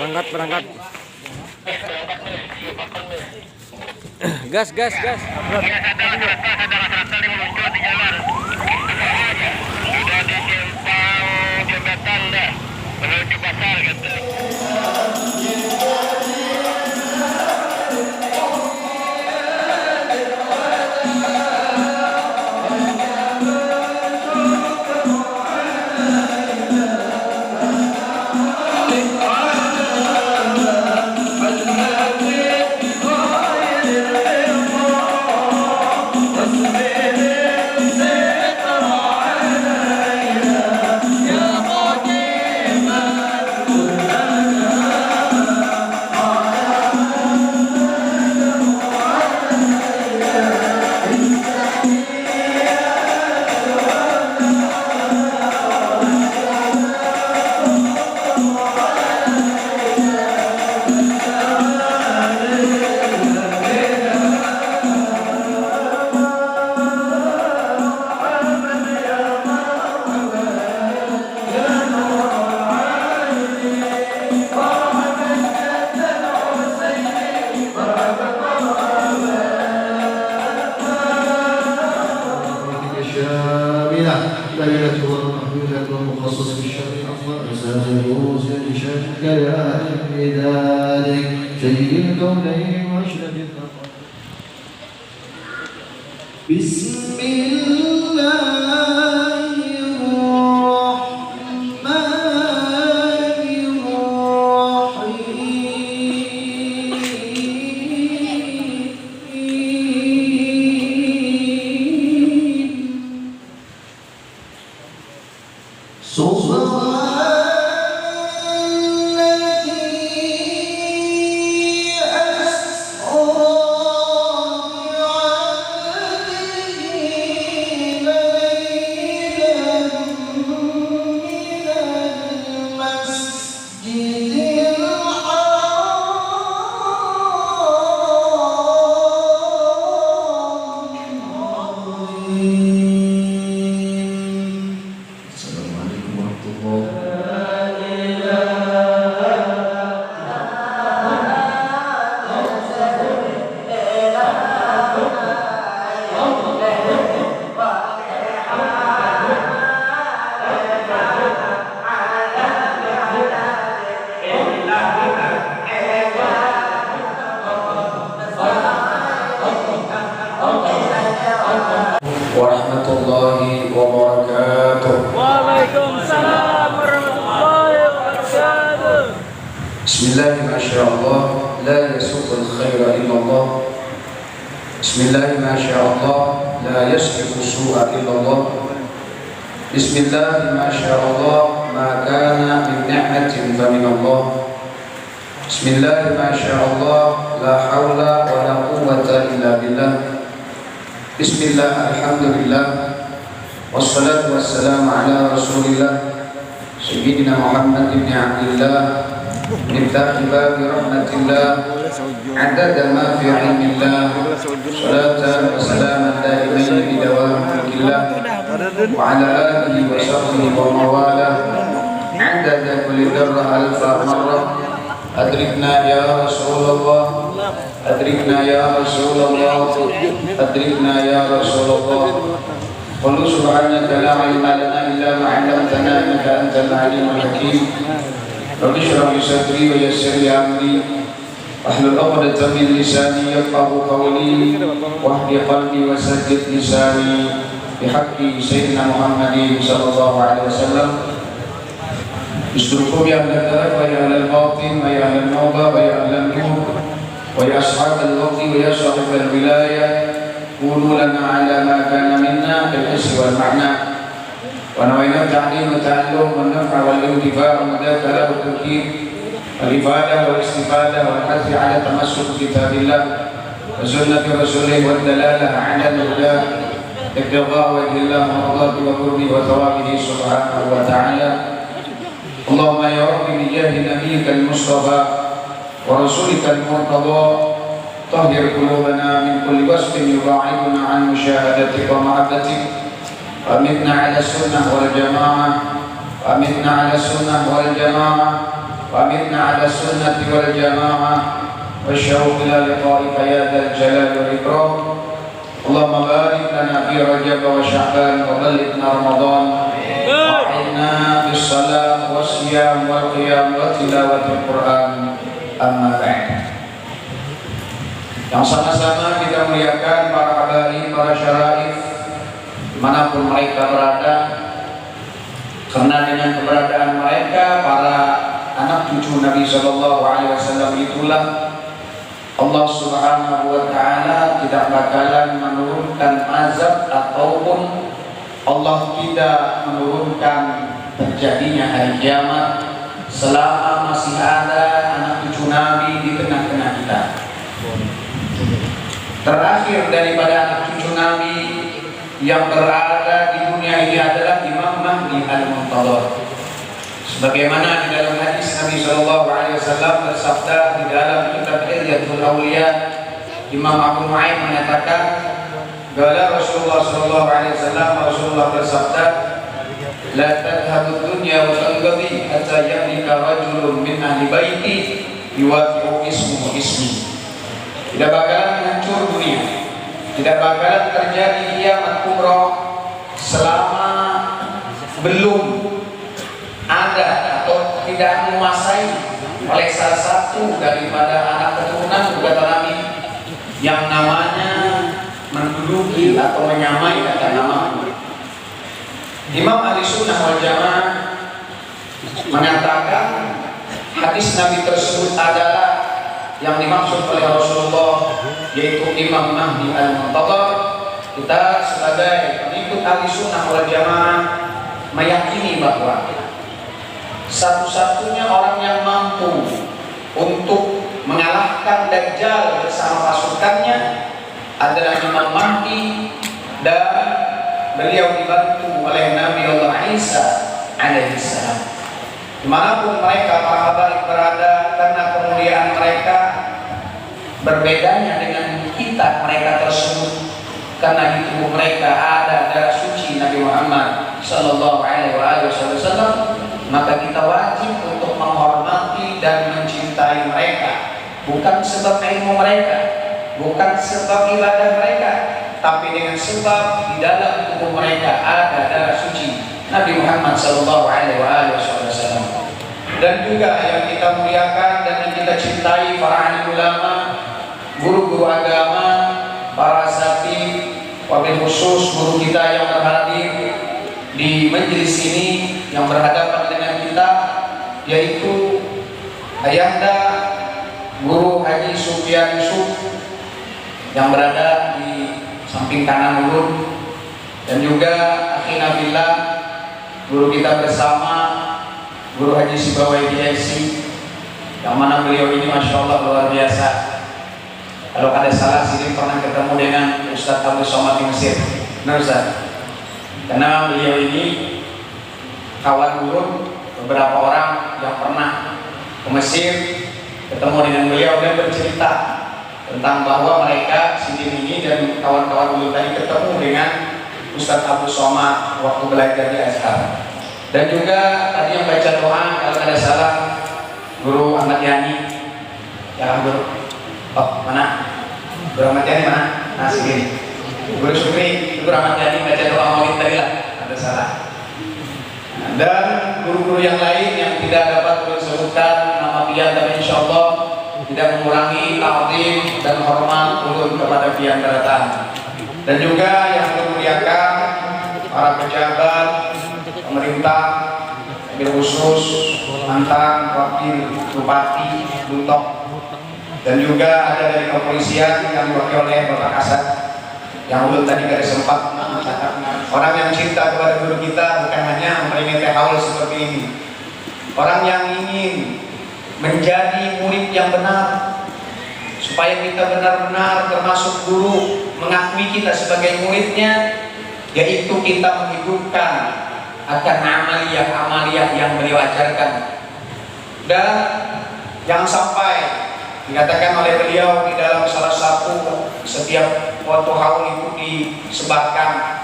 Berangkat. Gas. Sadar ini muncul di jalan. Sudah di simpang jembatan dah menuju pasar gitu. بسم الله الرحمن الرحيم warahmatullahi wabarakatuh. Waalaikumsalam warahmatullahi wabarakatuh. Bismillah, masyaallah, la yasuqul khaira illallah. Bismillah, masyaallah, la yasrifu su'a illallah. Bismillah, masyaallah, ma kana min ni'matin fa min Allah. Bismillah, masyaallah, la haula wa la quwwata illa billah. Bismillah, alhamdulillah, wassalatu wassalamu ala rasulillah Sayyidina Muhammad ibn Abdillah miftahi babi rahmatillah adada ma fi ilmillah salatan wa salaman daimain bidawam mulkillah wa ala alihi wa sahbihi wa mawalah adada kulli darra alfa marrah. Adrikna ya Rasulullah, adrikna ya Rasulullah, adrikna ya Rasulullah. Qul subhanaka la ilma lana illa ma 'allamtana innaka antal alimul hakim. Rabbi shrah li sadri wa yassir li amri wahlul 'uqdatam min lisani yafqahu qawli wahdi qalbi wa saddid lisani bihaqqi sayyidina Muhammadin sallallahu alaihi wasallam. Bismillah ya ahlan wa ya ahlan batin wa ya ahlan nawba wa ya ahlan nur wa ya ashab al-waqti wa ya sahib al-wilayah qulu lana ala ma kana minna bil hissi wal ma'na wa nawayna ta'lim wa ta'allum wa naf'a wal intifa' wa mudakara wa tadhkir wal ibadah wal istifadah wal hathi ala tamassuk kitabillah wa sunnati rasulih wa dalalah ala al-huda ibtigha wa illah mardati wa qurbi wa thawabihi subhanahu wa ta'ala. Allahumma ya Rabbi bijahi nabiyyika al-Mustafa wa rasulika al-Murtada tahhir qulubana min kulli wasfin yuba'iduna an musyahadatika wa mahabbatik wa amitna ala sunnah wal jamaah wa amitna ala sunnah wal jamaah وأمتنا على السنة والجماعة والشوق إلى لقائك يا ذا الجلال والإكرام. اللهم بارك لنا في رجب وشعبان وبلغنا رمضان وأعنا بالصلاة والصيام والقيام وتلاوة القرآن. أما بعد. Yang sama-sama kita muliakan para habaib, para syaraif dimanapun mereka berada, karena dengan keberadaan mereka para anak cucu Nabi SAW itulah Allah Subhanahu wa Ta'ala tidak bakalan menurunkan azab ataupun Allah tidak menurunkan terjadinya hari kiamat selama masih ada anak cucu Nabi di tengah-tengah kita. Terakhir daripada anak cucu Nabi yang berada di dunia ini adalah Imam Mahdi Al-Muntadhar. Sebagaimana di dalam hadis Nabi SAW bersabda di dalam kitab Hilyatul Awliya, Imam Abu Nu'aim mengatakan, "Qala Rasulullah SAW, Rasulullah bersabda, la tadhhabu dunya wa tanqadi hatta yamlika rajulun min ahli baiti yuwafi'u ismuhu ismi." Tidak bakalan hancur dunia, tidak bakalan terjadi kiamat kubra selama belum ada atau tidak menguasai oleh salah satu daripada anak keturunan kata Nabi yang namanya menduduki atau menyamai kata nama. Imam Ahli Sunnah wal Jamaah mengatakan hadis Nabi tersebut adalah yang dimaksud oleh Rasulullah, yaitu Imam Mahdi Al-Muntadhar. Kita sebagai pengikut Ahli Sunnah wal Jamaah meyakini bahwa satu-satunya orang yang mampu untuk mengalahkan Dajjal bersama pasukannya adalah Imam Mahdi, dan beliau dibantu oleh Nabi Allah Isa alaihissalam. Dimanapun mereka para habaib berada, karena kemuliaan mereka berbedanya dengan kita mereka tersebut, karena di tubuh mereka ada darah suci Nabi Muhammad Sallallahu Alaihi Wasallam, maka kita wajib untuk menghormati dan mencintai mereka, bukan sebab ilmu mereka, bukan sebab ibadah mereka, tapi dengan sebab di dalam tubuh mereka ada darah suci Nabi Muhammad Sallallahu Alaihi Wasallam. Dan juga yang kita muliakan dan yang kita cintai para alim ulama, guru-guru agama, para asatidz, wabil khusus guru kita yang berhadir di majelis ini yang berhadapan dengan kita, yaitu Ayahanda Guru Haji Sufyan Yusuf yang berada di samping kanan ulun, dan juga akhina billah guru kita bersama Guru Haji Sibawai DSI, yang mana beliau ini Masya Allah luar biasa. Kalau ada salah sini pernah ketemu dengan Ustadz Abdul Somad di Mesir, benar Ustadz? Karena beliau ini kawan ulun, beberapa orang yang pernah ke Mesir ketemu dengan beliau dan bercerita tentang bahwa mereka sendiri ini dan kawan-kawan ulun tadi ketemu dengan Ustadz Abdul Somad waktu belajar di Azhar. Dan juga tadi yang baca doa kalau ada salah Guru Ahmad Yani, ya Guru, oh mana? Guru Ahmad Yani mana? Nah sini. Guru Syukri, Guru Ahmad Yani baca doa maulid tadi lah, ada salah. Dan guru-guru yang lain yang tidak dapat disebutkan nama pian, tapi insya Allah tidak mengurangi ta'zim dan hormat ulun kepada pian daratan. Dan juga yang dimuliakan para pejabat pemerintah, wabil khusus mantan wakil bupati Buntok, dan juga ada dari kepolisian yang diwakili oleh Bapak Kasat yang ulun tadi gak sempat mencatat. Orang yang cinta kepada guru kita bukan hanya memperingati haul seperti ini, orang yang ingin menjadi murid yang benar, supaya kita benar-benar termasuk guru mengakui kita sebagai muridnya, yaitu kita menghidupkan akan amaliyah-amaliyah yang beliau ajarkan. Dan jangan sampai dikatakan oleh beliau di dalam salah satu setiap waktu haul itu disebarkan,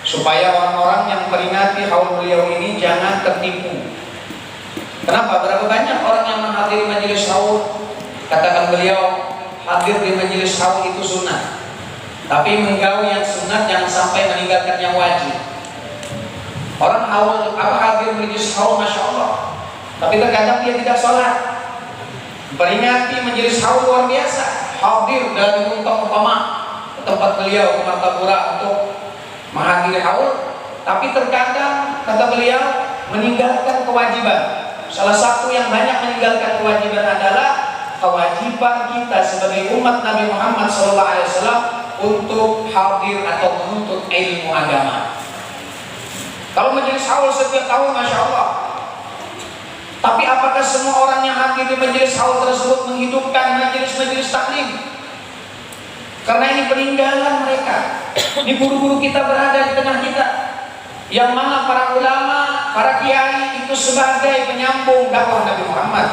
supaya orang-orang yang peringati haul beliau ini jangan tertipu. Kenapa? Berapa banyak orang yang menghadiri majelis haul, katakan beliau, hadir di majelis haul itu sunnah, tapi menggaul yang sunnah jangan sampai meninggalkan yang wajib. Orang haul, hadir majelis haul, masya Allah, tapi terkadang dia tidak sholat. Peringati majelis haul luar biasa, hadir dari untuk umpama tempat beliau ke Martapura untuk menghadiri haul, tapi terkadang kata beliau meninggalkan kewajiban. Salah satu yang banyak meninggalkan kewajiban adalah kewajiban kita sebagai umat Nabi Muhammad SAW untuk hadir atau menuntut ilmu agama. Kalau majelis haul setiap tahun, masya Allah. Tapi apakah semua orang yang hadir di majelis haul tersebut menghidupkan majelis-majelis taklim? Karena ini peninggalan mereka. Di guru-guru kita berada di tengah kita, yang mana para ulama, para kiai itu sebagai penyambung dakwah Nabi Muhammad.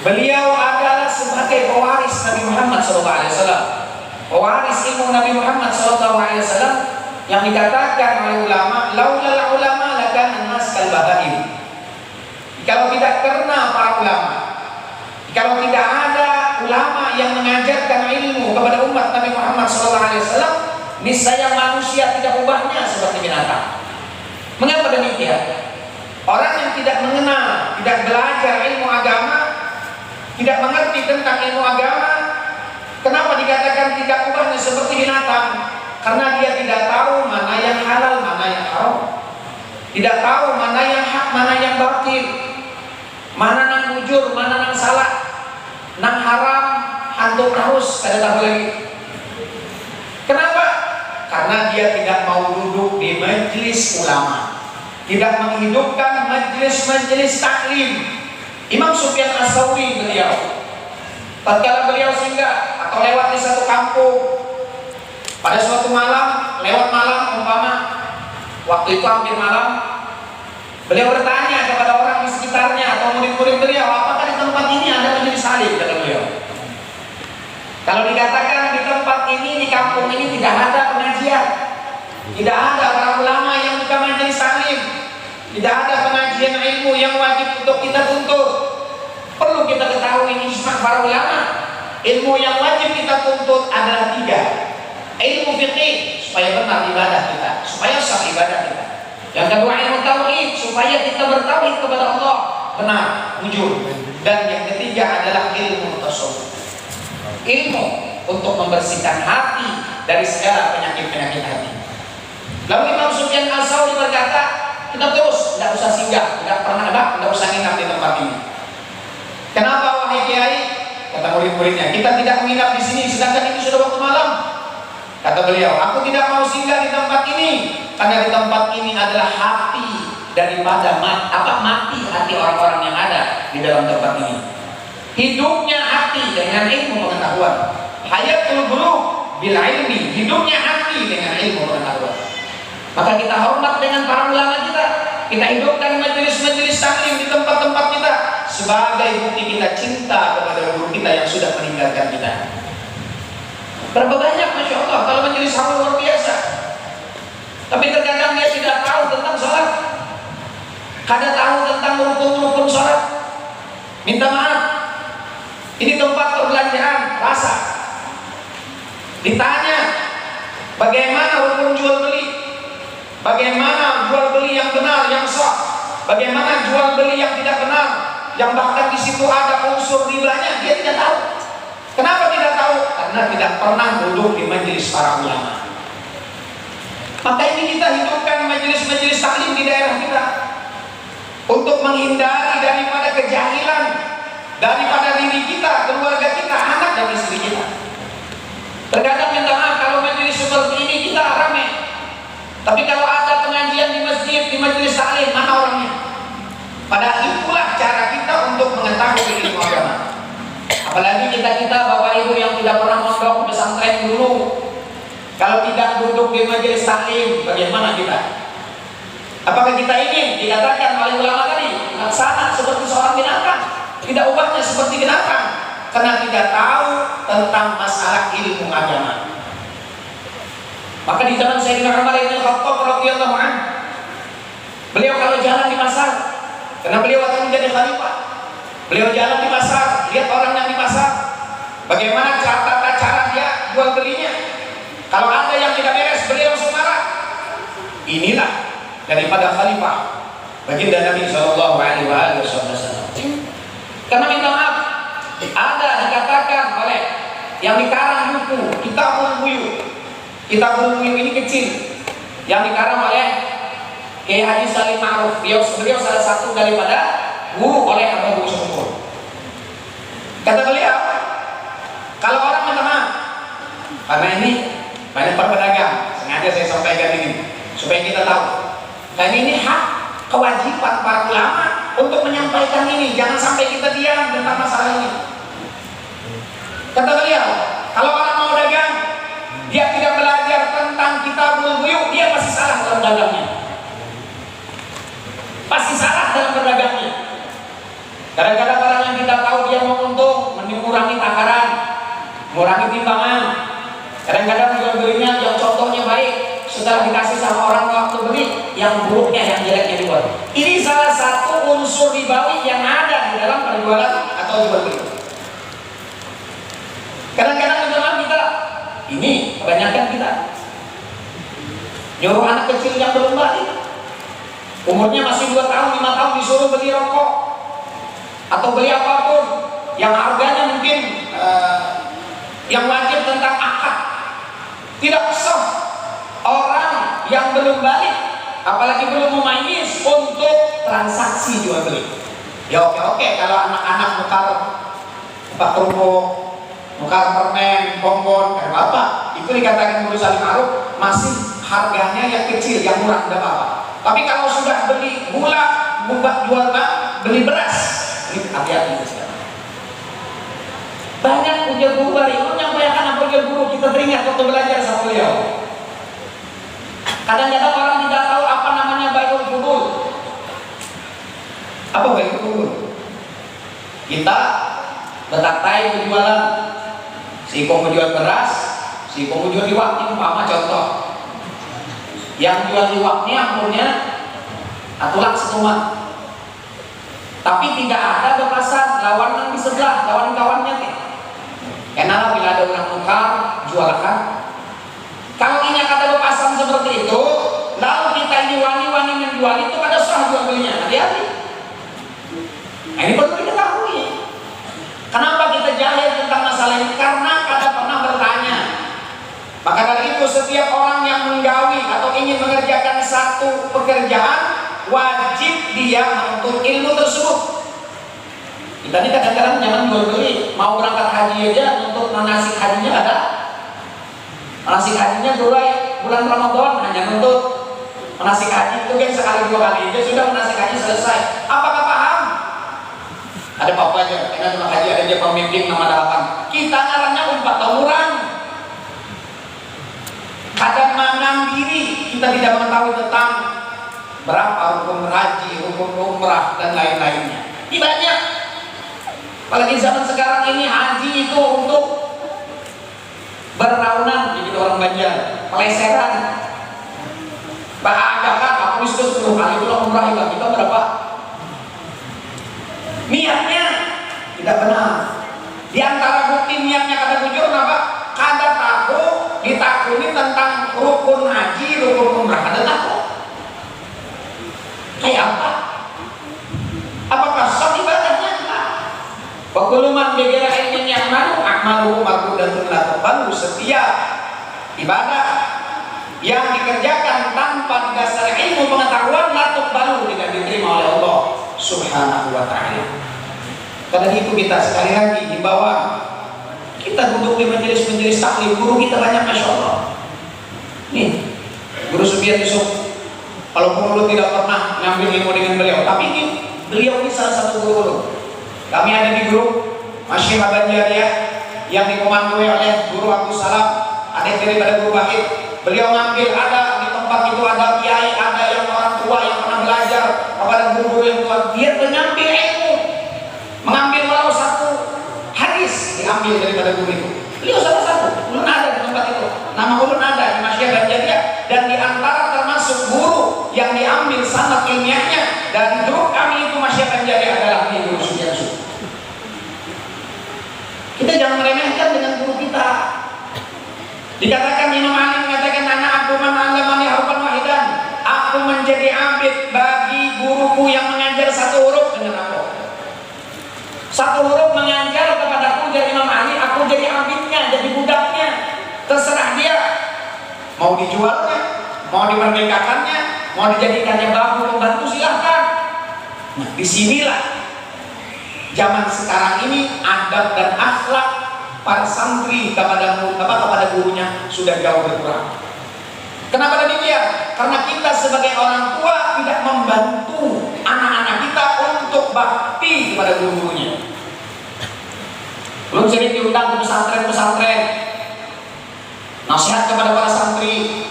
Beliau adalah sebagai pewaris Nabi Muhammad SAW, pewaris ilmu Nabi Muhammad SAW, yang dikatakan oleh ulama, laulal ulama lakan nas kal bahaim. Kalau tidak karena para ulama, kalau tidak ada ulama yang mengajarkan ilmu kepada umat Nabi Muhammad SAW, niscaya manusia tidak ubahnya seperti binatang. Mengapa demikian? Orang yang tidak mengenal, tidak belajar ilmu agama, tidak mengerti tentang ilmu agama, kenapa dikatakan tidak ubahnya seperti binatang? Karena dia tidak tahu mana yang halal, mana yang haram, tidak tahu mana yang hak, mana yang batil, mana yang jujur, mana yang salah, nang haram, hantu terus, kada tahu lagi. Kenapa? Karena dia tidak mau duduk di majelis ulama, tidak menghidupkan majelis-majelis taklim. Imam Sufyan As-Tsauri beliau, tatkala beliau singgah atau lewat di satu kampung pada suatu malam, lewat malam umpama, waktu itu hampir malam, beliau bertanya kepada orang di sekitarnya atau murid-murid beliau, apakah di tempat ini ada majelis taklim? Kata beliau, kalau dikatakan di tempat ini, di kampung ini tidak ada pengajian, tidak ada para ulama yang buka majelis taklim, tidak ada pengajian ilmu yang wajib untuk kita tuntut. Perlu kita ketahui ijma' para ulama, ilmu yang wajib kita tuntut adalah 3. Ilmu fikih supaya benar ibadah kita, supaya sah ibadah kita. Yang kedua ilmu tauhid supaya kita bertauhid kepada Allah benar, jujur. Dan yang ketiga adalah ilmu tasawuf, ilmu untuk membersihkan hati dari segala penyakit-penyakit hati. Lalu Imam Sufyan As-Tsauri berkata, kita terus, tidak usah singgah, tidak pernah ada, tidak usah nginap di tempat ini. Kenapa wahai kiai? Kata murid-muridnya, kita tidak menginap di sini, sedangkan ini sudah waktu malam. Kata beliau, aku tidak mau singgah di tempat ini, karena di tempat ini adalah hati daripada mati hati orang-orang yang ada di dalam tempat ini. Hidupnya hati dengan ilmu pengetahuan. Hayatul qulub bil ilmi, hidupnya hati dengan ilmu pengetahuan. Maka kita hormat dengan para ulama kita, kita hidupkan majelis-majelis taklim di tempat-tempat kita sebagai bukti kita cinta kepada guru kita yang sudah meninggalkan kita. Berapa banyak, masya Allah, kalau majelis haul luar biasa. Tapi terkadang dia tidak tahu tentang sholat, kada tahu tentang rukun-rukun sholat. Minta maaf, ini tempat perbelanjaan rasa. Ditanya bagaimana rukun jual beli, bagaimana jual beli yang benar, yang sah, bagaimana jual beli yang tidak benar, yang bahkan di situ ada unsur ribanya, dia tidak tahu. Kenapa tidak tahu? Karena tidak pernah duduk di majelis para ulama. Maka ini kita hidupkan majelis-majelis taklim di daerah kita untuk menghindari daripada kejahilan, daripada diri kita, keluarga kita, anak dan istri kita. Terkadang minta maaf kalau majelis seperti ini kita ramai, tapi kalau ada pengajian di masjid, di majelis taklim, mana orangnya? Padahal itulah cara kita untuk mengetahui ilmu agama. Apalagi kita bapak ibu yang tidak pernah mondok pesantren dulu, kalau tidak duduk di majelis taklim, bagaimana kita? Apakah kita ingin dikatakan oleh ulama tadi laksana seperti seorang binatang, tidak ubahnya seperti binatang, karena tidak tahu tentang masalah ilmu agama? Maka di zaman Sayyidina Umar bin Khattab radhiyallahu anhu, beliau kalau jalan di pasar, karena beliau akan menjadi khalifah. Beliau jalan di pasar, lihat orang yang di pasar, bagaimana tata cara dia jual belinya. Kalau ada yang tidak beres, beliau langsung marah. Inilah daripada khalifah baginda Nabi Shallallahu Alaihi Wasallam. Karena minta maaf, ada dikatakan oleh yang dikarang buku Kitabul Buyut. Kitabul Buyut ini kecil, yang dikarang oleh Kiai Haji Salim Ma'ruf. Beliau salah satu daripada guru oleh Abah Buku Syukur. Kata beliau, kalau orang minta maaf, karena ini banyak pedagang, sengaja saya sampaikan ini supaya kita tahu. Dan ini hak kewajiban para ulama untuk menyampaikan ini. Jangan sampai kita diam tentang masalah ini. Kata beliau, kalau orang mau dagang, dia tidak belajar tentang Kitabul Buyut, dia pasti salah dalam dagangnya. Pasti salah dalam berdagangnya. Kadang-kadang orang yang kita tahu dia mau untung, mengurangi takaran, mengurangi timbangan. Kadang-kadang jual belinya yang contohnya baik, setelah dikasih sama orang waktu beli, yang buruknya, yang jeleknya dibuat. Ini salah satu unsur ribawi yang ada di dalam penjualan atau jual beli. Kadang-kadang kita, ini kebanyakan kita nyuruh anak kecil yang belum balik, umurnya masih 2 tahun, 5 tahun, disuruh beli rokok atau beli apapun yang harganya mungkin yang wajib tentang akad. Tidak sah orang yang belum balik, apalagi belum memayis, untuk transaksi jual beli. Ya oke, kalau anak-anak nukar kerupuk, nukar permen, bonbon, apa, itu dikatakan Guru Salim Ma'ruf masih harganya yang kecil, yang murah, tidak apa-apa. Tapi kalau sudah beli gula, jual beli beras, ini hati-hati sekarang. Banyak ujian guru hari ini menyampaikan apa ujian guru kita teringat waktu belajar sama beliau. Kadang-kadang orang tidak tahu apa namanya bai'ul fudul. Apa bai'ul fudul? Kita betaktai penjualan, si kong menjual beras, si kong menjual liwak, itu umpama contoh. Yang jual liwaknya ampurnya atulak setumat, tapi tidak ada bepasan lawan yang di sebelah, lawan kawannya teh. Karena bila ada orang tukar jualkan, kalau ini ada bepasan seperti itu, lalu kita ini wani-wani menjual itu, ada sah jual belinya. Hati-hati. Nah, ini perlu diketahui. Kenapa kita jahil tentang masalah ini? Karena kada pernah bertanya. Maka dari itu setiap orang yang menggawi atau ingin mengerjakan satu pekerjaan, wajib dia menuntut ilmu tersebut. Kita ini kadang-kadang jangan jual beli, mau berangkat haji aja untuk manasik hajinya ada. Manasik hajinya bulan Ramadan hanya nuntut manasik haji itu kan sekali 2 kali aja sudah manasik haji selesai. Apakah paham? Ada apa aja, karena haji ada aja pemimpin nama dalapan. Kita ngarannya umpat tawuran. Kadang mandiri, kita tidak mengetahui tentang berapa hukum haji, hukum umrah dan lain-lainnya. Ini banyak. Apalagi zaman sekarang ini haji itu untuk berraunan, jadi orang Banjar, peleseran. Bahkan aku itu 10 kali pulang umrah juga kita berapa? Niatnya tidak benar. Di antara bukti niatnya kata bujur apa? Kada tahu ditakuni tentang rukun haji, rukun umrah, kada tahu. Kayak apa? Apakah sah ibadahnya? Wakuluman begera ilmin yang akmalu dan baru setiap ibadah yang dikerjakan tanpa dasar ilmu pengetahuan latuk baru tidak diterima oleh Allah Subhanahu wa ta'ala. Karena itu kita sekali lagi di bawah kita duduk di majelis-majelis taklim, guru kita banyak, masya Allah. Nih Guru Subiat Yusuf, kalau guru tidak pernah ngambil ilmu dengan beliau, tapi ini beliau ini salah satu guru. Kami ada di grup Masyihah Banjaria yang dikomandoi oleh Guru Abdul Salam, ada daripada Guru Wahid. Beliau ngambil, ada di tempat itu ada kiai, ada yang orang tua yang pernah belajar kepada guru-guru yang tua. Dia mengambil ilmu, mengambil walau satu hadis diambil daripada guru itu. Beliau salah satu, ulun ada di tempat itu. Nama ulun ada di Masyihah Banjaria, dan di antara termasuk guru yang diambil sanad ilmiahnya dari grup kami itu Masyihah Banjaria adalah Dikatakan Imam Ali mengatakan anak abdu man 'allamani harfan wahidan. Aku menjadi abid bagi guruku yang mengajar satu huruf dengan aku. Satu huruf mengajar kepadaku dari Imam Ali, aku jadi abidnya, jadi budaknya. Terserah dia. Mau dijualnya, mau dimerdekakannya, mau dijadikannya babu pembantu, silahkan. Nah, disinilah zaman sekarang ini adab dan akhlak para santri kepada gurunya sudah jauh berkurang. Kenapa demikian? Karena kita sebagai orang tua tidak membantu anak-anak kita untuk bakti kepada guru-gurunya. Belum sering diundang ke pesantren-pesantren, nasihat kepada para santri,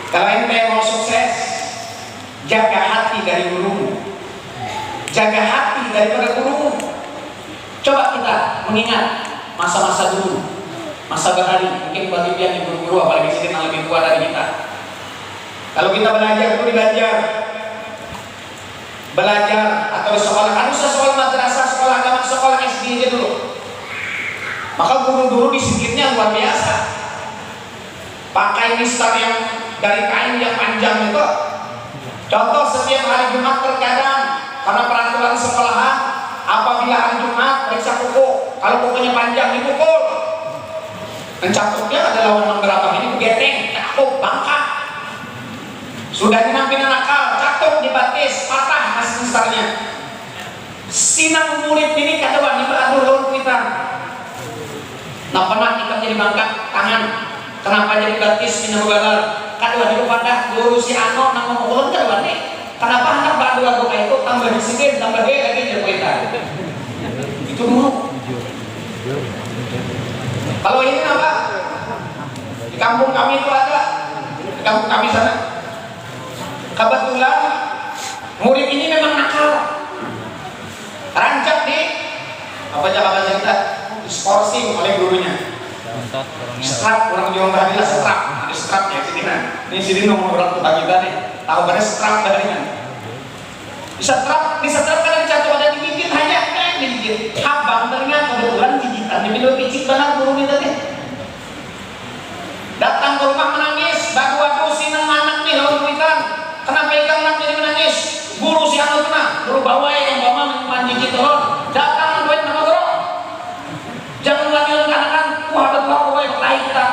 kalau ente mau sukses, jaga hati dari gurumu, jaga hati daripada gurumu. Coba kita mengingat masa-masa dulu, masa bahari, mungkin bagi yang guru-guru apalagi sini yang lebih tua dari kita. Kalau kita belajar itu belajar atau di sekolah, kan usah sekolah madrasah, sekolah agama, sekolah SD aja dulu. Maka guru-guru disiplinnya luar biasa. Pakai mistar yang dari kain yang panjang itu. Contoh setiap hari Jumat terkadang karena peraturan sekolahan, apabila hari Jumat periksa kuku, kalau kukunya panjang dipukul. Mencakupnya adalah warna berapa ini begeteng, cakuk, bangka. Sudah dinampilkan nakal, cakuk, dibatis, patah mas mistarnya. Sinang murid ini kata di beratur lawan kita. Nah pernah kita jadi bangka tangan, kenapa jadi batis minum balar? Kadua di pada guru si Ano nama mukulun kadua nih. Kenapa anak berdua buka itu tambah disiplin, tambah dia lagi jadi kita. Itu dulu. Kalau ini apa? Di kampung kami itu ada, di kampung kami sana. Kebetulan murid ini memang nakal, rancak di apa kita diskorsing oleh gurunya. Strap, orang Jawa Barat bilang strap, ada strap ya sini kan. Ini sini nomor orang tua kita nih, tahu pada strap dari kan. Di strap kan jatuh ada digigit hanya digigit. Abang ternyata kebetulan gigitan, ini udah picit banget guru kita nih. Datang ke rumah menangis, baru sinang anak nih lawan kuitan. Kenapa ikan anak jadi menangis? Guru si anak kena, guru bawa yang bawa menggigit telur. Datang duit nama guru. Jangan lagi mengatakan, wah ada tua kowe lain kita.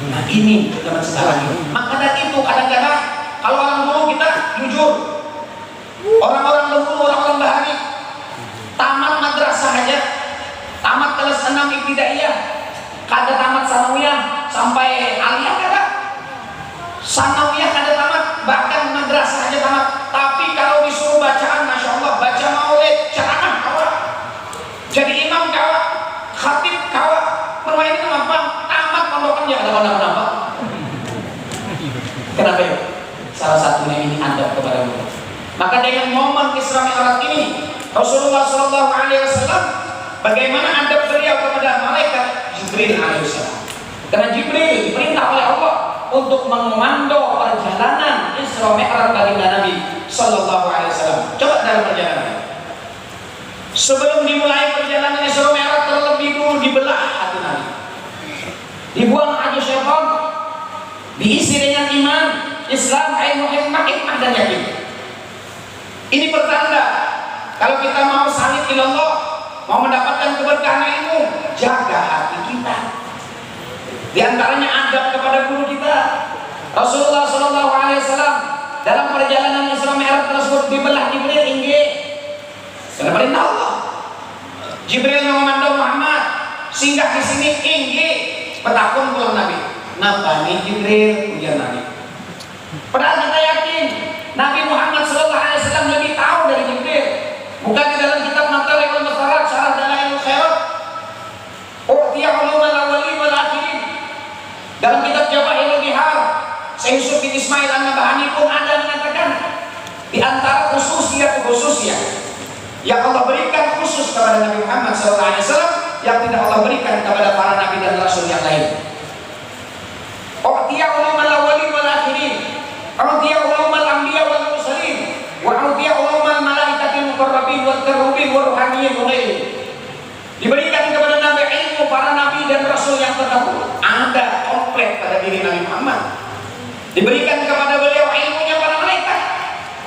Nah ini zaman sekarang. Maka dari itu kadang-kadang kalau orang dulu kita jujur, orang-orang dulu, orang-orang bahari tamat madrasah aja, tamat kelas 6 ibtidaiyah, kada tamat sanawiyah sampai aliyah kada, sanawiyah kada tamat, bahkan madrasah aja tamat. Tapi kalau disuruh bacaan, masya Allah, baca maulid, ceramah kawa, jadi imam kawa, khatib kawa, permain itu apa? Tamat pondokan ya ada apa? Kenapa ya? Salah satunya ini adab kepada Allah. Maka dengan momen Isra Mi'raj ini Rasulullah SAW bagaimana adab beliau kepada malaikat Jibril alaihissalam. Karena Jibril diperintah oleh Allah untuk mengomando perjalanan Isra Mi'raj baginda Nabi Sallallahu Alaihi Wasallam. Coba dalam perjalanan. Sebelum dimulai perjalanan Isra Mi'raj terlebih dulu dibelah hati Nabi. Dibuang aja syaitan, diisi dengan iman, Islam, ilmu, hikmah dan yakin. Ini pertanda kalau kita mau salib ilallah, mau mendapatkan keberkahan ilmu, jaga hati kita. Di antaranya adab kepada guru kita. Rasulullah SAW dalam perjalanan Isra Mi'raj tersebut dibelah Jibril inggih. Karena perintah Allah. Jibril mengomando Muhammad singgah di sini inggih. Petakun pulang Nabi. Nabani Jibril ujian Nabi. Padahal kita yakin Nabi Muhammad SAW lebih tahu dari Jibril. Bukan di dalam kitab Matalihul Mustarak Syarah Dalailul Khairat. U'tiya ulumul awwalin wal akhirin. Dalam kitab Jawahirul Bihar, Syekh Yusuf bin Ismail An-Nabhani pun ada mengatakan di antara khususnya yang Allah berikan khusus kepada Nabi Muhammad SAW yang tidak Allah berikan kepada para nabi dan rasul yang lain. U'tiya ulumul awwalin wal akhirin. U'tiya ulumul anbiya wal mursalin. Wa u'tiya malaikatil muqarrabin wal kerubin wal ruhaniyin wa ghairi. Diberikan kepada Nabi diri Nabi Muhammad. Diberikan kepada beliau ilmunya para malaikat,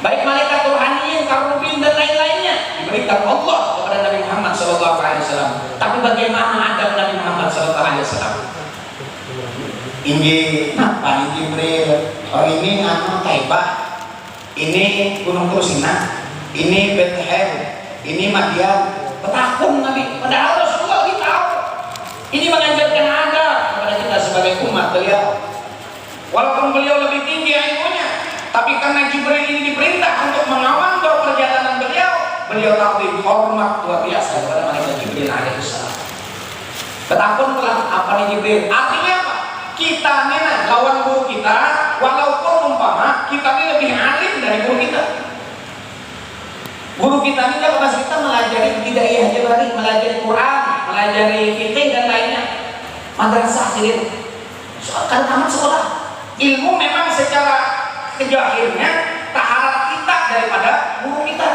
baik malaikat rohaniyin, karubin dan lain-lainnya, diberikan Allah kepada Nabi Muhammad SAW. Tapi bagaimana adab Nabi Muhammad SAW? Ini apa? Ini Jibril. Oh ini anu Taibah, ini Gunung Kursina, ini Bethlehem, ini Madian. Petakun Nabi. Padahal Rasulullah lebih tahu. Ini mengajarkan adab kepada kita sebagai umat beliau. Walaupun beliau lebih tinggi ilmunya, tapi karena Jibril ini diperintah untuk mengawal perjalanan beliau, beliau tahu hormat luar biasa kepada malaikat Jibril alaihissalam. Petakun pula apa nih Jibril? Artinya apa? Kita nih lawan guru kita, walaupun umpama kita ini lebih alim dari guru kita. Guru kita ini kalau pas kita melajari Hidayah Jabari, melajari Quran, melajari fikih dan lainnya, madrasah jadi kan tamat sekolah. Ilmu memang secara kejahirannya taharat kita daripada guru kita,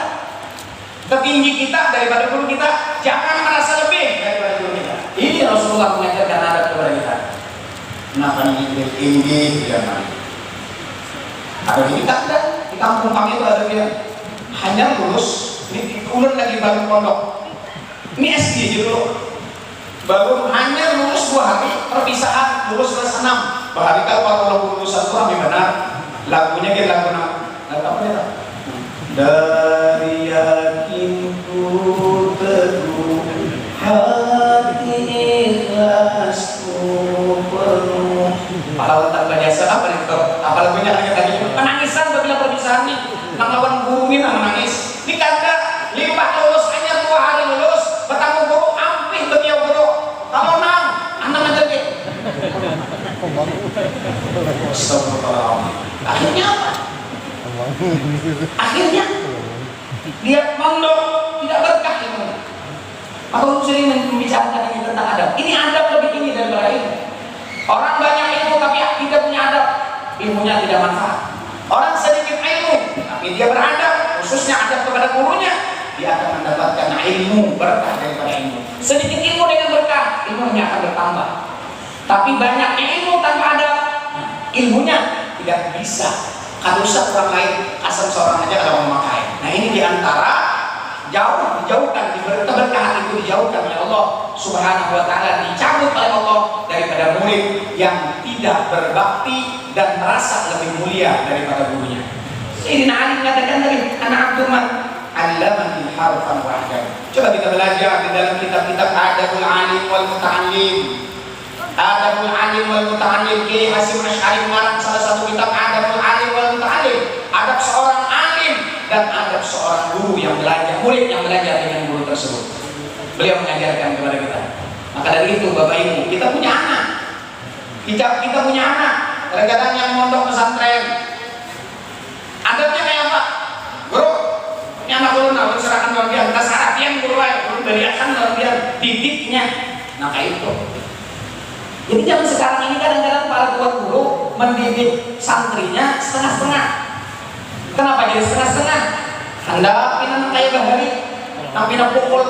ketinggi kita daripada guru kita. Jangan merasa lebih daripada guru kita. Ini Rasulullah mengajarkan adab kepada kita. Kenapa ini tinggi dia naik? Ada kita ada di kampung kami itu ada dia hanya lulus. Ini ulun lagi baru pondok. Ini SD dulu. Baru hanya lulus 2 hari perpisahan, lulus kelas 6. Bahari kalau lulus 1 hari benar. Lagunya dia lagu apa ya? Dari yakinku teguh hati ikhlasku penuh. Pahlawan tanpa jasa apa nih? Apa lagunya hanya tadi? Penangisan bila perpisahan nih. Nang lawan guru ini nang menangis. Ini kata limpah lulus hanya 2 hari lulus. Bertemu guru ampih beliau guru. Kalau nang, anak ngajar gitu. Astagfirullahaladzim. Akhirnya apa? Akhirnya lihat pondok tidak berkah ilmu. Aku sering membicarakan ini tentang adab. Ini adab lebih tinggi daripada ilmu. Orang banyak ilmu tapi tidak punya adab, ilmunya tidak manfaat. Orang sedikit ilmu tapi dia beradab, khususnya adab kepada gurunya, dia akan mendapatkan ilmu berkah daripada ilmu. Sedikit ilmu dengan berkah, ilmunya akan bertambah. Tapi banyak ilmu tanpa adab, ilmunya tidak bisa. Kadusa orang lain, asal seorang aja kalau memakai. Nah ini diantara dijauhkan, keberkahan itu dijauhkan oleh Allah Subhanahu wa Ta'ala, dicabut oleh Allah daripada murid yang tidak berbakti dan merasa lebih mulia daripada gurunya. Sayyidina Ali mengatakan tadi, anak Abdurrahman allamani harfan wahidan. Coba kita belajar di dalam kitab-kitab Adabul Alim wal Muta'allim. Adabul Alim wal Muta'allim, Kiai Hasyim Asy'ari mengarang salah satu kitab Adabul Alim wal Muta'allim. Adab seorang alim dan adab seorang guru yang belajar, murid yang belajar dengan guru tersebut. Beliau mengajarkan kepada kita. Maka dari itu Bapak Ibu, kita punya anak. Kita punya anak. Kadang-kadang yang mondok pesantren. Adabnya kayak apa? Guru, ini anak guru nak serahkan luar biasa. Tasarapian guru beriakan luar biasa. Didiknya. Nah kayak itu. Jadi zaman sekarang ini kadang-kadang para tuan guru mendidik santrinya setengah-setengah. Kenapa jadi setengah-setengah? Anda pindah kayak bahari, pindah pukul,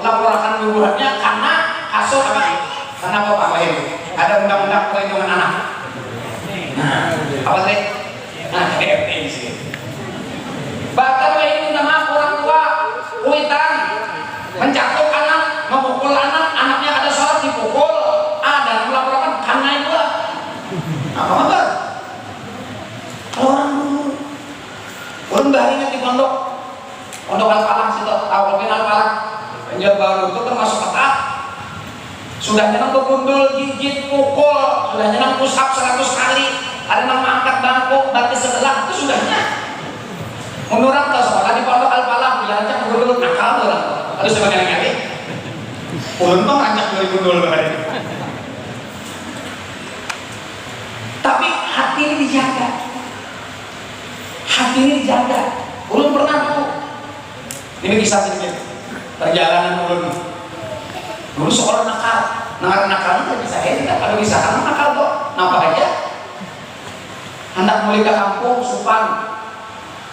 laporan bubuhannya karena kasus apa? Karena apa Pak Wahid? Ada undang-undang perlindungan anak. Nah, apa tadi? Nah, DRT di sini. Bahkan Wahid minta maaf orang tua, kuitan, mencatuk anak, memukul anak, anaknya ada sholat dipukul, dan melaporkan karena itu. Apa? Kalau orang dulu belum baringan di pondok Al-Falah situ, awal Al-Falah penjual baru itu termasuk ketat. Sudah nyenang kegundul, gigit, pukul, sudah nyenang push up 100 kali, ada yang mengangkat bangku, batis sebelah, itu sudahnya. Menurut ke sekolah di pondok Al-Falah, belajar kegundul, nakal orang. Lalu saya kali-kali, ulun tuh rancak dari gundul bahari. Tapi hati ini dijaga. Hati ini dijaga. Ulun pernah dulu. Ini kisah sedikit. Perjalanan ulun. Dulu seorang nakal. Nakal itu bisa tidak. Kalau bisa karena nakal kok. Nampak aja. Hendak mulai ke kampung supan.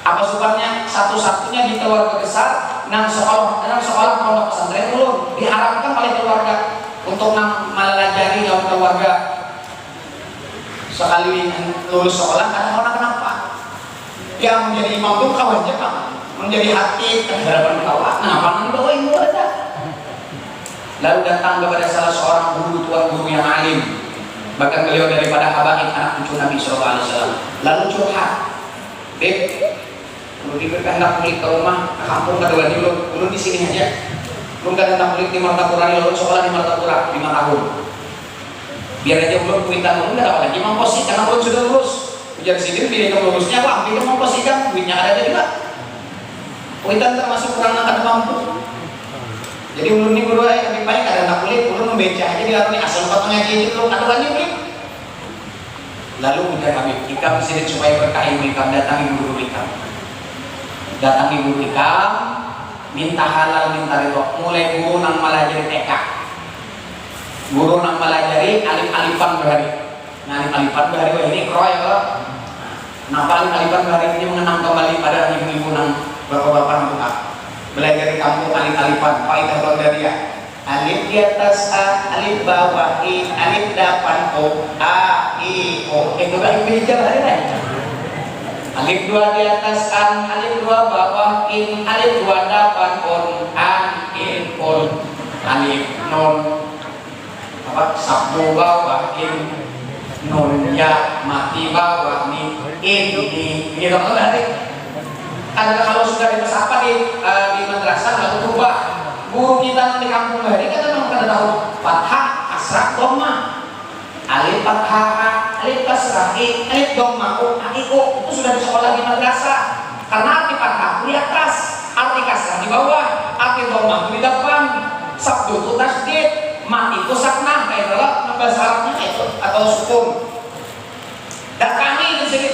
Apa supannya? Satu-satunya di keluarga besar. Nang sekolah pondok pesantren ulun diharapkan oleh keluarga untuk melajari dalam keluarga. sekali lulus sekolah kadang-kadang kenapa? Yang menjadi imam itu kawannya Pak, menjadi hati terhadap kawan. Nah, panang bawain gua aja. Lalu datang kepada salah seorang guru, tuan guru yang alim, bahkan beliau daripada habaib anak cucu Nabi SAW. Lalu curhat, Beb, lu diberkehendak balik ke rumah, ke kampung, ke dua lu di sini aja. Lu gak datang balik di Martapura, lu sekolah di Martapura 5 tahun. Biar aja ulun kuitan ulun gak dapat lagi mangkosi karena ulun sudah lulus. Ujian sidin pilih ke lulusnya, wah pilih mangkosi kan, duitnya ada juga. Kuitan termasuk kurang akan mampu. Jadi ulun ini guru aja lebih baik ada anak kulit, ulun membeca aja di aruni asal potongnya gitu lu ada lagi kulit. Lalu udah Habib Ikam sidin supaya berkah ilmu Ikam, datangi guru Ikam. Datangi guru Ikam, minta halal, minta ridho. Mulai guru nang malajari TK. Guru nang malajari alif-alifan bahari. Nah, alif-alifan bahari wah ini kroy ya. Kenapa alif-alifan bahari ini mengenang kembali pada ibu-ibu nang bapak-bapak nang tukang. Belajar di kampung alif-alifan, faidah Rondariah. Alif di atas A, alif bawah I, alif depan O, A, I, O. Itu kan meja hari lain. Alif 2 di atas An, alif 2 bawah In, alif 2 depan On, An, In, On, alif Non. Apa? Sabdu bawah In, Non ya, mati bawah Ni, In, Ni. Ini dong tadi. Karena kalau sudah dipesapa di madrasah lalu berubah. Guru kita di kampung bahari kan memang kada tahu fathah, kasrah, dhamma. Alif fathah, alif kasrah, alif dhamma, alif itu sudah di sekolah di madrasah. Karena arti fathah di atas, arti kasrah di bawah, arti dhamma di depan, sabdu itu tasdid, ma itu saknah, kayak adalah bahasa Arabnya itu atau sukun. Datangi di sini,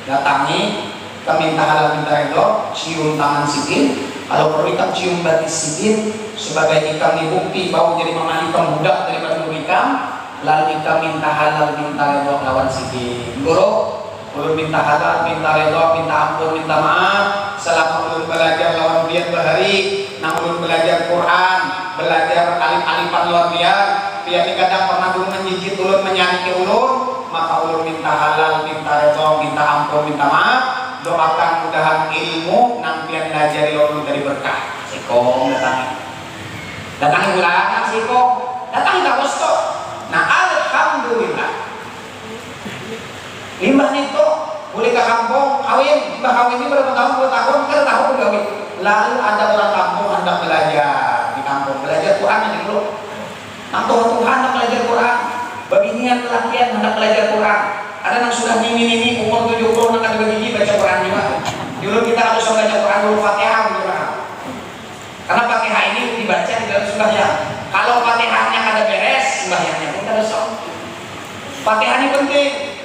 datangi. Kita minta halal, minta ridho, cium tangan sidin. Kalau perlu Ikam cium batis sidin sebagai Ikam dibukti bahwa jadi mama Ikam budak daripada guru Ikam. Lalu Ikam minta halal, minta ridho lawan sidin. Guru minta halal, minta ridho, minta ampun, minta maaf selama ulun belajar lawan biar bahari. Nang ulun belajar Quran, belajar alif-alifan lawan biar kadang pernah guru menjijit ulun, menyakiti ulun, maka ulun minta halal, minta ridho, minta ampun, minta maaf. Doakan mudahan ilmu nang pian ngajari ulun dari berkah. Sikong datangi ulang sikong datangi kawas to. Nah alhamdulillah limbah itu boleh ke kampung kawin. Limbah kawin ini berapa tahun? 2 tahun kan tahun kawin. Lalu ada orang kampung hendak belajar di kampung, belajar Quran aja dulu. Nah Tuhan hendak belajar Quran, beginian latihan hendak belajar Quran. Ada yang sudah mini umur 70 nak ada begini baca Quran juga. Dulu kita harus baca Quran dulu Fatihah dulu. Karena Fatihah ini dibaca di dalam sembahyang. Kalau Fatihahnya kada beres, sembahyangnya pun kada sah. Fatihah ini penting.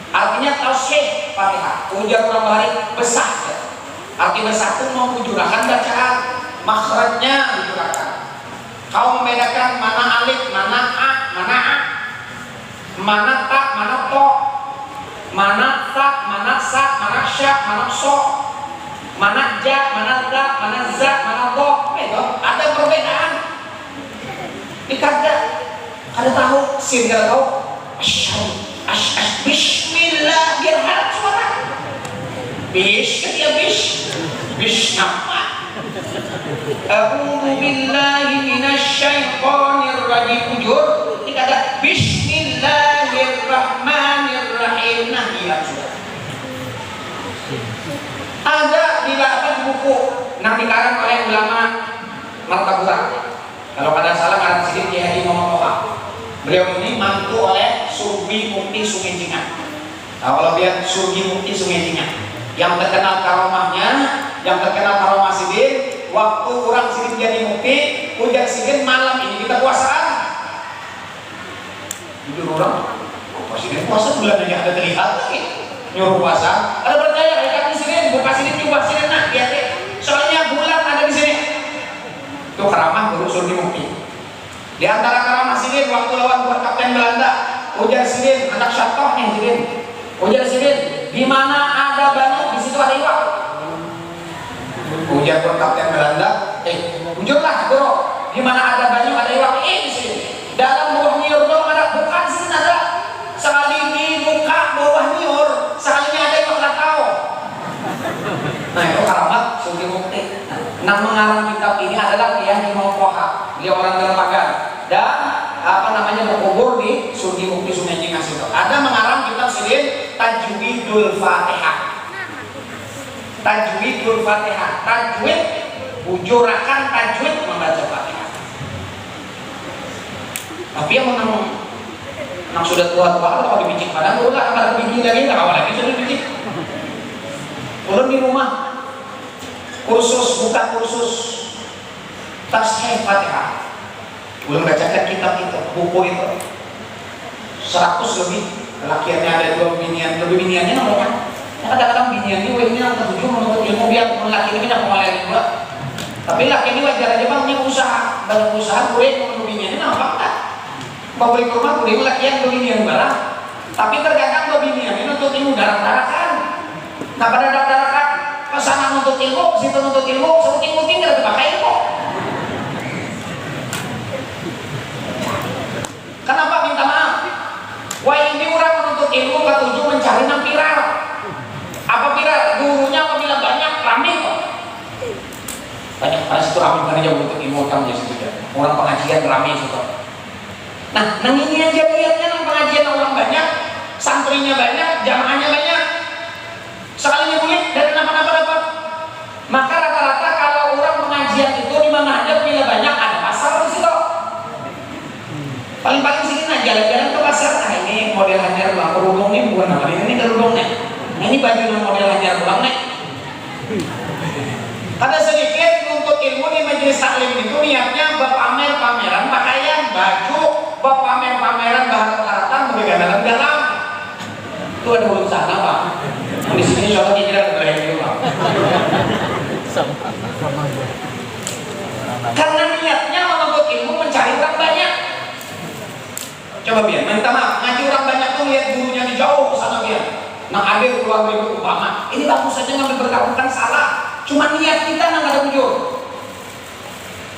Artinya tauhid Fatihah. Ujar orang bahari besar. Arti besar itu menjurahkan bacaan, makhrajnya dijurahkan. Kau membedakan mana alif, mana a, mana a. Mana tak, mana to, mana tak, mana sa, mana sya, mana so, mana ja, mana da, mana za, mana do. Itu ada perbedaan. Ini kada tahu, sin kada tahu. Asyhadu, bismillah, biar harap suara. Bish apa? A'udzu billahi minasyaitonir rajim. Ujur, ini kata Bismillahirrahmanirrahim. Nah, iya sudah. Ada di dalam buku yang dikarang oleh ulama Martapura. Kalau pada salah karang sidin Kiai Haji Muhammad Toha. Beliau ini mantu oleh Surgi Mukti Sungai Jingan. Nah, kalau dia Surgi Mukti Sungai Jingan, yang terkenal karomahnya, yang terkenal karomah sidin, waktu orang sidin jadi mukti, ujar sidin malam ini kita puasaan. Jujur orang, presiden puasa bulan ini ada terlihat lagi nyuruh puasa. Ada percaya mereka di sini, buka sini coba sini nak lihat deh. Soalnya bulan ada di sini. Itu karamah guru Surgi Mukti. Di antara karamah sini waktu lawan buat Kapten Belanda, ujar sini anak syatoh nih sini. Ujar sini di mana ada banyak di situ ada iwak. Ujar buat Kapten Belanda, ujurlah guru, di mana ada banyak ada iwak di sini. Dalam buah nyur dong ada, bukan sini ada. Sekali beliau orang dalam pagar, dan berkubur di Sungai Cingas itu. Ada mengarang kitab silin Tajwidul Fatihah. Tajwidul Fatihah, tajwid bujurakan tajwid membaca Fatihah. Tapi yang menang sudah tua-tua kalau dipicik padang udah akan bikin lagi, nggak apa lagi sudah dipicik. Ulun di rumah buka kursus tasheh Fatihah. Ulun bacakan kitab itu, buku itu 100 lebih. Lakiannya ada 2 binian, lebih biniannya namanya. Kadang-kadang binian ini ini yang ketujuh menuntut ilmu biar laki ini tidak mengalir juga. Tapi laki ini wajar aja bang, punya usaha, banyak usaha, kulit menuntut binian ini nampak tak? Bawa beli ke rumah, kulit lakian binian barang. Tapi terkadang binian ini untuk ilmu darah-darahan. Nah pada darah-darahan pesanan untuk ilmu, situ untuk ilmu, sebutin-butin tidak dipakai kok. Kenapa minta maaf? Wah ini orang menuntut ilmu ketujuh mencari yang viral. Apa viral? Gurunya apabila banyak rame kok. Banyak pas itu rame karena yang menuntut ilmu kamu situ ya. Orang pengajian rame situ. Nah, ini aja lihatnya nang pengajian orang banyak, santrinya banyak, jamaahnya banyak. Sekalinya kulit dan kenapa-napa dapat. Maka rata-rata kalau orang pengajian itu di mana ada bila banyak ada pasar di situ. Paling-paling sini nah jalan-jalan ke pasar. Nah ini model hanyar bang kerudung nih bukan apa ini kerudungnya. Nah ini baju model hanyar pulang nih. Ada sedikit untuk ilmu di majelis taklim itu niatnya pameran pakaian, baju, pameran bahan-bahan begadang dalam. Itu ada urusan apa? Di sini contoh tidak ada yang pak. Karena niatnya menuntut ilmu mencari orang banyak. Coba biar, minta maaf, ngaji orang banyak tuh lihat gurunya di jauh ke sana biar. Nah ada keluarga itu Obama, ini bagus saja ngambil berkah bukan salah. Cuma niat kita nggak ada ujung.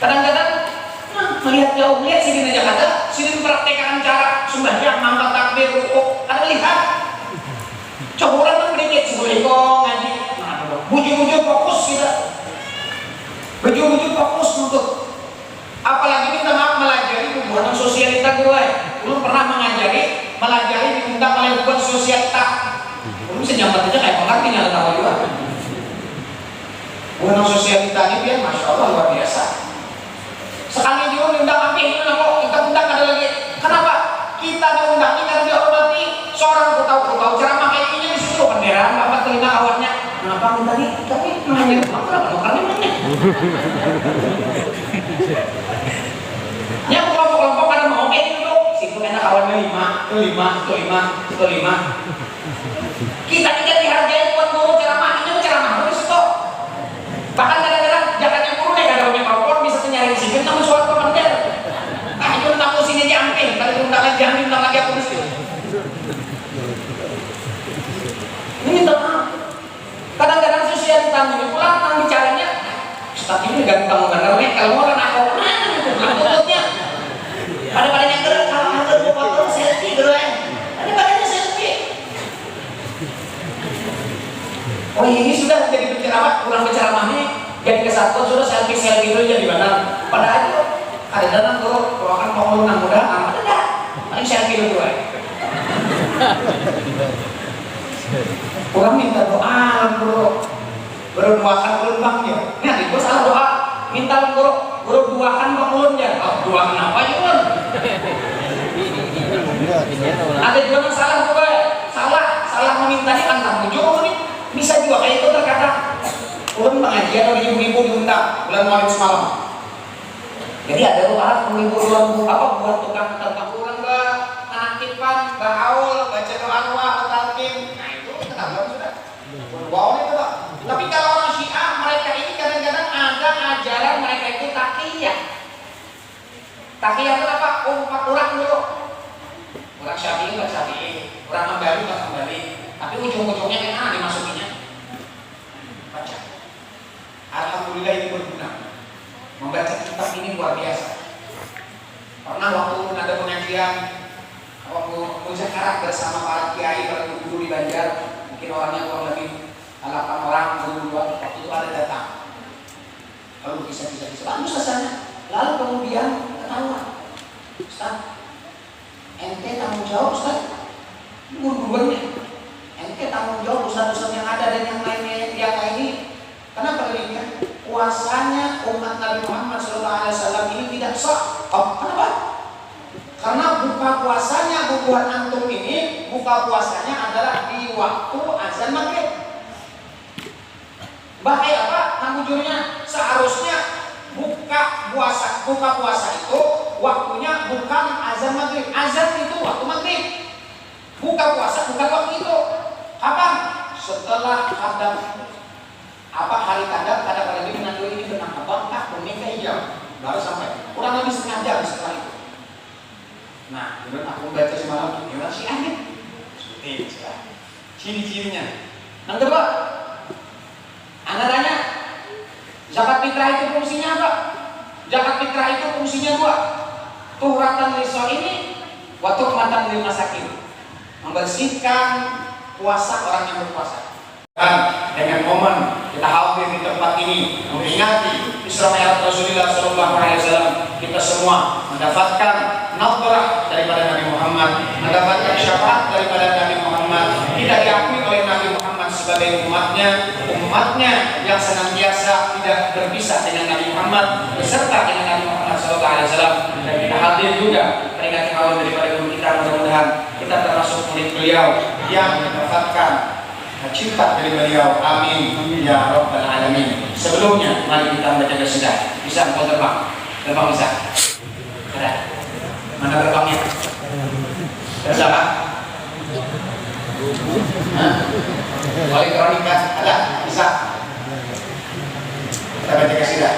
Kadang-kadang, melihat jauh, lihat sini aja ada, sini mempraktekkan cara sembahyang, mangkat takbir, rukuk, ada lihat. Coba orang tuh sedikit sebelum ngaji, bujur-bujur fokus kita, bujur-bujur fokus untuk. Apalagi minta maaf melajari hubungan sosialita gue. Belum pernah melajari diundang oleh hubungan sosialita. Belum senyambat aja kayak pengerti nggak tahu juga. Hubungan sosialita ini dia masya Allah luar biasa. Sekali juga diundang api, kita undang ada lagi. Kenapa? Kita diundang ini karena dihormati. Seorang kutau ceramah kayak gini di situ bendera, bapak telinga awalnya. Kenapa tadi? Tapi mengajar kenapa? Karena mana? Yang kelompok-kelompok ada mau kayak gitu, situ enak awalnya 5. Kita tidak dihargai buat guru ceramah, ini ceramah terus itu. Bahkan kadang-kadang jakarta guru nih ada mikrofon bisa nyari sini, namun suara pemandar. Nah itu tamu sini aja ambil, tadi undangan jangan diundang lagi aku mesti. Ini minta maaf. Kadang-kadang sosialita ini pulang tang bicaranya. Tapi ini ganteng bener nih, kalau orang aku tutupnya ada badannya gerak, kalau ada foto selfie gerak, ada badannya selfie. Oh ini sudah jadi penceramah, kurang penceramah nih, jadi kesatuan sudah selfie dulu jadi benar. Padahal itu ada dalam kalau akan pengulangan mudah, ada dah, paling selfie dulu ya. Kurang minta doa bro. Berdoakan ulun bang ya. Nah itu salah doa. Minta guru doakan bang ulun ya. Doakan apa ya ulun? Ada juga yang salah juga ya. Salah meminta ini kan tak ujung ulun. Bisa juga kayak itu terkadang. Ulun pengajian oleh ibu-ibu diundang bulan Maret semalam. Jadi ada orang ibu-ibu buat tukang ulun bah anakipan, bah haul, baca doa atau talqin. Nah itu ketahuan sudah. Wow itu pak. Tapi kalau orang Syiah mereka ini kadang-kadang ada ajaran mereka itu takiyah. Takiyah itu apa? Umpat orang dulu. Orang Syafi'i, orang Hambali. Tapi ujung-ujungnya kan dimasukinya. Baca. Alhamdulillah ini berguna. Membaca kitab ini luar biasa. Pernah waktu ada pengajian, waktu Muzakarah bersama para kiai, para guru di Banjar, mungkin orangnya kurang lebih 8 orang, 2 waktu itu ada datang. Lalu kisah bagus rasanya. Lalu kemudian ketahuan, Ustaz, ente tanggung jawab Ustaz, guru-gurunya, ente tanggung jawab ustaz-ustaz yang ada dan yang lainnya yang ini. Kenapa demikian? Puasanya umat Nabi Muhammad SAW ini tidak sah. Oh, kenapa? Karena buka puasanya bukuan antum ini, buka puasanya adalah di waktu azan maghrib. Bahaya apa? Namujurnya seharusnya buka puasa itu waktunya bukan azan maghrib. Azan itu waktu maghrib. Buka puasa bukan waktu itu. Kapan? Setelah kadang hari kadang pada ini nanti ini benang apakah pemika hijau baru sampai kurang lebih setengah jam setelah itu. Nah, kemudian aku baca semalam gimana sih aneh? Seperti sekarang. Ciri-cirinya. Yang kedua, Anda tanya, zakat fitrah itu fungsinya apa? Zakat fitrah itu fungsinya dua. Tuhratan liso ini, wa tuhmatan lil masakin. Membersihkan puasa orang yang berpuasa. Dengan momen kita hadir di tempat ini memperingati Isra Mi'raj Rasulullah SAW, kita semua mendapatkan nadrah daripada Nabi Muhammad, mendapatkan syafaat daripada Nabi Muhammad. Kita diakui oleh Nabi Muhammad sebagai umatnya yang senantiasa tidak berpisah dengan Nabi Muhammad, beserta dengan Nabi Muhammad SAW. Dan kita hadir juga peringati awal daripada guru kita. Mudah-mudahan kita termasuk murid beliau yang mendapatkan cinta dari beliau. Amin ya rabbal alamin. Sebelumnya mari kita baca qasidah. Bisa engkau terbang bisa. Ada mana terbangnya? Bisa Pak? Elektronika ada? Bisa. Kita baca qasidah.